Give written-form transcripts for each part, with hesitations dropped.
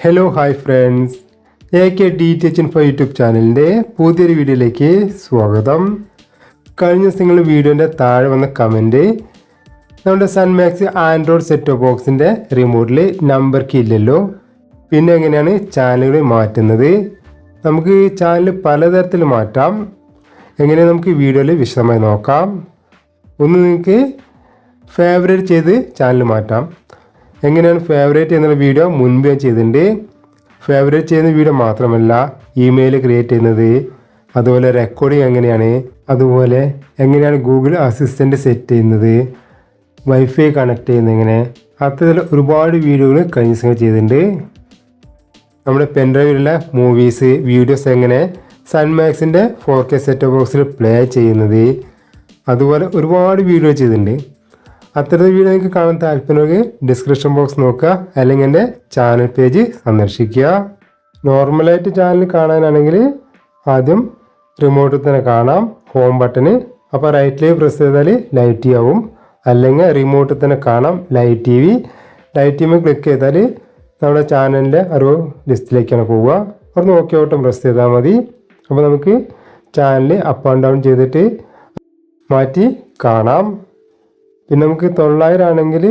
Hello hi friends, DTH Info YouTube ചാനലിൻ്റെ പുതിയൊരു വീഡിയോയിലേക്ക് സ്വാഗതം. കഴിഞ്ഞ ദിവസം നിങ്ങൾ വീഡിയോൻ്റെ താഴെ വന്ന കമൻറ്റ് നമ്മുടെ സൺമാക്സ് ആൻഡ്രോയിഡ് സെറ്റ് ബോക്സിൻ്റെ റിമോട്ടിൽ നമ്പർ കീ ഇല്ലല്ലോ, പിന്നെ എങ്ങനെയാണ് ചാനലുകൾ മാറ്റുന്നത്? നമുക്ക് ചാനൽ പലതരത്തിൽ മാറ്റാം. എങ്ങനെ നമുക്ക് വീഡിയോയിൽ വിശദമായി നോക്കാം. ഒന്ന് നിങ്ങൾക്ക് ഫേവറേറ്റ് ചെയ്ത് ചാനൽ മാറ്റാം. എങ്ങനെയാണ് ഫേവറേറ്റ് എന്നുള്ള വീഡിയോ മുൻപ് ഞാൻ ചെയ്തിട്ടുണ്ട്. ഫേവറേറ്റ് ചെയ്യുന്ന വീഡിയോ മാത്രമല്ല, ഇമെയിൽ ക്രിയേറ്റ് ചെയ്യുന്നത്, അതുപോലെ റെക്കോർഡിങ് എങ്ങനെയാണ്, അതുപോലെ എങ്ങനെയാണ് ഗൂഗിൾ അസിസ്റ്റൻറ്റ് സെറ്റ് ചെയ്യുന്നത്, വൈഫൈ കണക്ട് ചെയ്യുന്നത്, എങ്ങനെ അത്തരത്തിൽ ഒരുപാട് വീഡിയോകൾ കഴിഞ്ഞ ദിവസം ചെയ്തിട്ടുണ്ട്. നമ്മുടെ പെൻഡ്രൈവിലുള്ള മൂവീസ് വീഡിയോസ് എങ്ങനെ സൺമാക്സിൻ്റെ 4K സെറ്റ് ബോക്സിൽ പ്ലേ ചെയ്യുന്നത്, അതുപോലെ ഒരുപാട് വീഡിയോ ചെയ്തിട്ടുണ്ട്. അത്തരത്തിൽ വീഡിയോ നിങ്ങൾക്ക് കാണാൻ താല്പര്യമെങ്കിൽ ഡിസ്ക്രിപ്ഷൻ ബോക്സ് നോക്കുക, അല്ലെങ്കിൽ എൻ്റെ ചാനൽ പേജ് സന്ദർശിക്കുക. നോർമലായിട്ട് ചാനൽ കാണാനാണെങ്കിൽ ആദ്യം റിമോട്ടിൽ തന്നെ കാണാം, ഹോം ബട്ടന്. അപ്പോൾ റൈറ്റിലേക്ക് പ്രസ് ചെയ്താൽ ലൈവ് ടി ആവും, അല്ലെങ്കിൽ റിമോട്ടിൽ തന്നെ കാണാം live T V. Live T V click ചെയ്താൽ നമ്മുടെ ചാനലിൻ്റെ ഒരു ലിസ്റ്റിലേക്കാണ് പോവുക. അവിടെ ഓക്കെ ഓട്ടം പ്രസ് ചെയ്താൽ മതി. അപ്പോൾ നമുക്ക് ചാനൽ അപ്പ് ആൻഡ് ഡൗൺ ചെയ്തിട്ട് മാറ്റി കാണാം. പിന്നെ നമുക്ക് 900 ആണെങ്കിൽ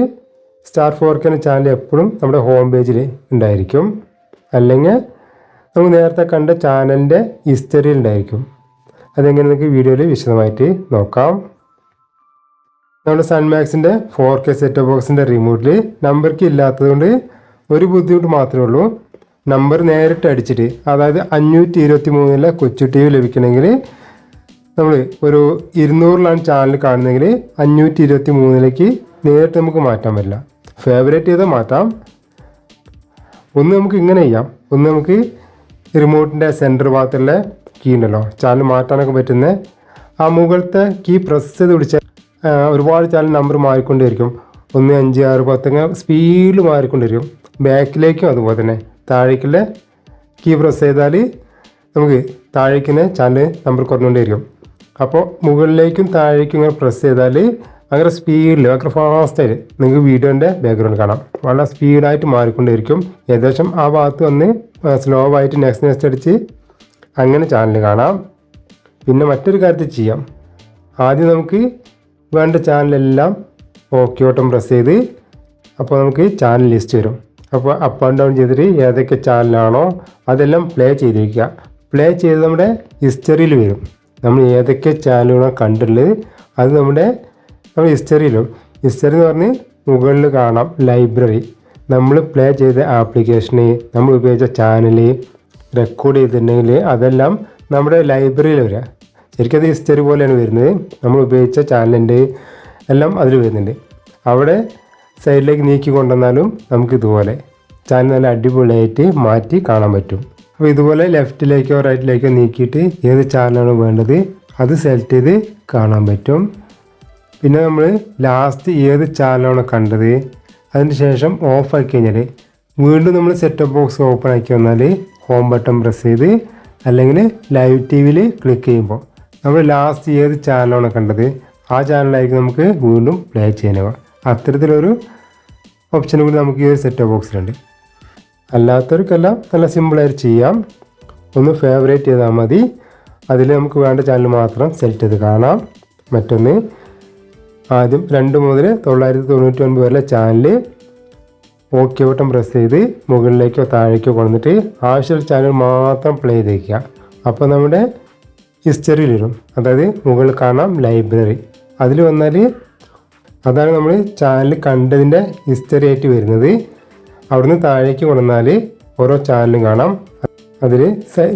സ്റ്റാർ 4K ചാനൽ എപ്പോഴും നമ്മുടെ ഹോം പേജിൽ ഉണ്ടായിരിക്കും, അല്ലെങ്കിൽ നമുക്ക് നേരത്തെ കണ്ട ചാനലിൻ്റെ ഹിസ്റ്ററിയിൽ ഉണ്ടായിരിക്കും. അതെങ്ങനെ നമുക്ക് വീഡിയോയിൽ വിശദമായിട്ട് നോക്കാം. നമ്മുടെ സൺമാക്സിൻ്റെ 4K സെറ്റ് ബോക്സിൻ്റെ റിമോട്ടിൽ നമ്പർ കീ ഇല്ലാത്തതുകൊണ്ട് ഒരു ബുദ്ധിമുട്ട് മാത്രമേ ഉള്ളൂ. നമ്പർ നേരിട്ട് അടിച്ചിട്ട്, അതായത് 523 കൊച്ചു ടി വി ലഭിക്കണമെങ്കിൽ നമ്മൾ ഒരു 200 ചാനൽ കാണുന്നെങ്കിൽ 523 നേരിട്ട് നമുക്ക് മാറ്റാൻ പറ്റില്ല. ഫേവറേറ്റ് ചെയ്താൽ മാറ്റാം. ഒന്ന് നമുക്ക് ഇങ്ങനെ ചെയ്യാം. ഒന്ന് നമുക്ക് റിമോട്ടിൻ്റെ സെൻറ്റർ ഭാഗത്തുള്ള കീ ഉണ്ടല്ലോ, ചാനൽ മാറ്റാനൊക്കെ പറ്റുന്ന ആ മുകളിലത്തെ കീ പ്രസ് ചെയ്ത് പിടിച്ചാൽ ഒരുപാട് ചാനൽ നമ്പർ മാറിക്കൊണ്ടിരിക്കും. 1, 5, 6, 10 സ്പീഡിൽ മാറിക്കൊണ്ടിരിക്കും. ബാക്കിലേക്കും അതുപോലെ തന്നെ താഴേക്കുള്ള കീ പ്രസ് ചെയ്താൽ നമുക്ക് താഴേക്കിന് ചാനൽ നമ്പർ കുറഞ്ഞുകൊണ്ടേയിരിക്കും. അപ്പോൾ മുകളിലേക്കും താഴേക്കും ഇങ്ങനെ പ്രസ് ചെയ്താൽ അങ്ങനെ സ്പീഡിൽ ഭയങ്കര ഫാസ്റ്റായിട്ട് നിങ്ങൾക്ക് വീഡിയോൻ്റെ ബാക്ക്ഗ്രൗണ്ട് കാണാം. വളരെ സ്പീഡായിട്ട് മാറിക്കൊണ്ടിരിക്കും. ഏകദേശം ആ ഭാഗത്ത് വന്ന് സ്ലോ ആയിട്ട് നെക്സ്റ്റ് അടിച്ച് അങ്ങനെ ചാനൽ കാണാം. പിന്നെ മറ്റൊരു കാര്യത്തിൽ ചെയ്യാം. ആദ്യം നമുക്ക് വേണ്ട ചാനലെല്ലാം ഓക്കെ ഓട്ടം പ്രസ് ചെയ്ത്, അപ്പോൾ നമുക്ക് ചാനൽ ലിസ്റ്റ് വരും. അപ്പോൾ അപ്പ് ആൻഡ് ഡൗൺ ചെയ്തിട്ട് ഏതൊക്കെ ചാനലാണോ അതെല്ലാം പ്ലേ ചെയ്തിരിക്കുക. പ്ലേ ചെയ്ത് നമ്മുടെ ഹിസ്റ്ററിയിൽ വരും. നമ്മൾ ഏതൊക്കെ ചാനലുകളാണ് കണ്ടുള്ളത് അത് നമ്മുടെ ഹിസ്റ്ററിയിലും. ഹിസ്റ്ററി എന്ന് പറഞ്ഞ് മുകളിൽ കാണാം ലൈബ്രറി. നമ്മൾ പ്ലേ ചെയ്ത ആപ്ലിക്കേഷന്, നമ്മൾ ഉപയോഗിച്ച ചാനൽ, റെക്കോർഡ് ചെയ്തിട്ടുണ്ടെങ്കിൽ അതെല്ലാം നമ്മുടെ ലൈബ്രറിയിൽ വരിക. ശരിക്കും അത് ഹിസ്റ്ററി പോലെയാണ് വരുന്നത്. നമ്മൾ ഉപയോഗിച്ച ചാനലിൻ്റെ എല്ലാം അതിൽ വരുന്നുണ്ട്. അവിടെ സൈഡിലേക്ക് നീക്കി കൊണ്ടുവന്നാലും നമുക്ക് ഇതുപോലെ ചാനൽ നല്ല അടിപൊളിയായിട്ട് മാറ്റി കാണാൻ പറ്റും. അപ്പോൾ ഇതുപോലെ ലെഫ്റ്റിലേക്കോ റൈറ്റിലേക്കോ നീക്കിയിട്ട് ഏത് ചാനലാണ് വേണ്ടത് അത് സെലക്ട് ചെയ്ത് കാണാൻ പറ്റും. പിന്നെ നമ്മൾ ലാസ്റ്റ് ഏത് ചാനലാണോ കണ്ടത് അതിന് ശേഷം ഓഫ് ആക്കി കഴിഞ്ഞാൽ വീണ്ടും നമ്മൾ സെറ്റപ്പ് ബോക്സ് ഓപ്പൺ ആക്കി വന്നാൽ ഹോം ബട്ടൺ പ്രസ് ചെയ്ത് അല്ലെങ്കിൽ ലൈവ് ടി വിയിൽ ക്ലിക്ക് ചെയ്യുമ്പോൾ നമ്മൾ ലാസ്റ്റ് ഏത് ചാനലാണോ കണ്ടത് ആ ചാനലായിരിക്കും നമുക്ക് വീണ്ടും പ്ലേ ചെയ്യാനാവുക. അത്തരത്തിലൊരു ഓപ്ഷനും കൂടി നമുക്ക് ഈ ഒരു സെറ്റപ്പ് ബോക്സിലുണ്ട്. അല്ലാത്തവർക്കെല്ലാം നല്ല സിമ്പിളായിട്ട് ചെയ്യാം. ഒന്ന് ഫേവറേറ്റ് ചെയ്താൽ മതി. അതിൽ നമുക്ക് വേണ്ട ചാനൽ മാത്രം സെലക്ട് ചെയ്ത് കാണാം. മറ്റൊന്ന് ആദ്യം 2 മുതൽ 999 വരെ ചാനൽ ഓക്കെ ബട്ടൺ പ്രസ് ചെയ്ത് മുകളിലേക്കോ താഴേക്കോ കൊണ്ടുവന്നിട്ട് ആവശ്യമുള്ള ചാനൽ മാത്രം പ്ലേ ചെയ്തേക്കുക. അപ്പോൾ നമ്മുടെ ഹിസ്റ്ററിയിൽ വരും. അതായത് മുകളിൽ കാണാം ലൈബ്രറി. അതിൽ വന്നാൽ അതാണ് നമ്മൾ ചാനൽ കണ്ടതിൻ്റെ ഹിസ്റ്ററി ആയിട്ട് വരുന്നത്. അവിടുന്ന് താഴേക്ക് കൊണ്ടുവന്നാൽ ഓരോ ചാനലും കാണാം. അതിൽ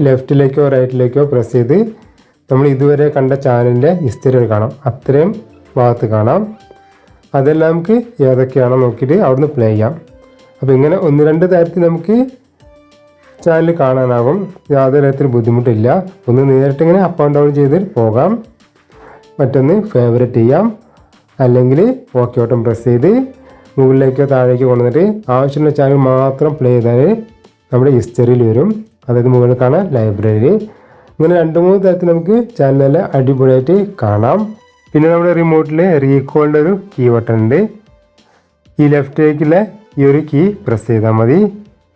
ലെഫ്റ്റിലേക്കോ റൈറ്റിലേക്കോ പ്രസ് ചെയ്ത് നമ്മൾ ഇതുവരെ കണ്ട ചാനലിൻ്റെ ഹിസ്റ്ററി കാണാം. അത്രയും ഭാഗത്ത് കാണാം. അതെല്ലാം നമുക്ക് ഏതൊക്കെയാണോ നോക്കിയിട്ട് അവിടുന്ന് പ്ലേ ചെയ്യാം. അപ്പോൾ ഇങ്ങനെ 1-2 തരത്തിൽ നമുക്ക് ചാനൽ കാണാനാകും. യാതൊരു തരത്തിൽ ബുദ്ധിമുട്ടില്ല. ഒന്ന് നേരിട്ടിങ്ങനെ അപ്പ് ആൻഡ് ഡൗൺ ചെയ്ത് പോകാം. മറ്റൊന്ന് ഫേവറേറ്റ് ചെയ്യാം, അല്ലെങ്കിൽ ഓക്കെ ഓട്ടം പ്രസ് ചെയ്ത് മുകളിലേക്കോ താഴേക്കോ കൊണ്ടുവന്നിട്ട് ആവശ്യമുള്ള ചാനൽ മാത്രം പ്ലേ ചെയ്താൽ നമ്മുടെ ഹിസ്റ്ററിയിൽ വരും. അതായത് മുകളിൽ കാണാം ലൈബ്രറി. ഇങ്ങനെ 2-3 തരത്തിൽ നമുക്ക് ചാനൽ അടിപൊളിയായിട്ട് കാണാം. പിന്നെ നമ്മുടെ റിമോട്ടിൽ റീകോളിൻ്റെ ഒരു കീ ബട്ടൺ ഉണ്ട്. ഈ ലെഫ്റ്റിലേക്കുള്ള ഈ ഒരു കീ പ്രസ് ചെയ്താൽ മതി.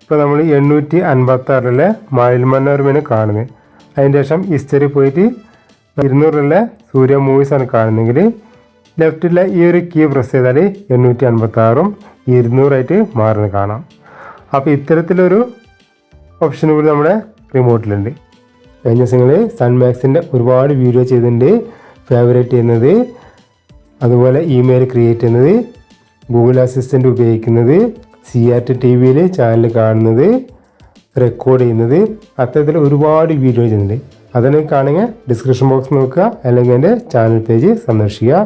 ഇപ്പോൾ നമ്മൾ 856 മയിൽ മനോരമയാണ് കാണുന്നത്. അതിന് ശേഷം ഹിസ്റ്ററി പോയിട്ട് 200 സൂര്യ മൂവീസാണ് കാണുന്നതെങ്കിൽ ലെഫ്റ്റിലെ ഈ ഒരു കീ പ്രസ് ചെയ്താൽ 856 200 മാറുന്നത് കാണാം. അപ്പോൾ ഇത്തരത്തിലൊരു ഓപ്ഷൻ കൂടി നമ്മുടെ റിമോട്ടിലുണ്ട്. കഴിഞ്ഞ ദിവസങ്ങൾ സൺമാക്സിൻ്റെ ഒരുപാട് വീഡിയോ ചെയ്തിട്ടുണ്ട്. ഫേവറേറ്റ് ചെയ്യുന്നത്, അതുപോലെ ഇമെയിൽ ക്രിയേറ്റ് ചെയ്യുന്നത്, ഗൂഗിൾ അസിസ്റ്റൻ്റ് ഉപയോഗിക്കുന്നത്, CRT TV ചാനൽ കാണുന്നത്, റെക്കോർഡ് ചെയ്യുന്നത്, അത്തരത്തിൽ ഒരുപാട് വീഡിയോ ചെയ്യുന്നുണ്ട്. അതിനെ കാണുക ഡിസ്ക്രിപ്ഷൻ ബോക്സ് നോക്കുക, അല്ലെങ്കിൽ എൻ്റെ ചാനൽ പേജ് സന്ദർശിക്കുക.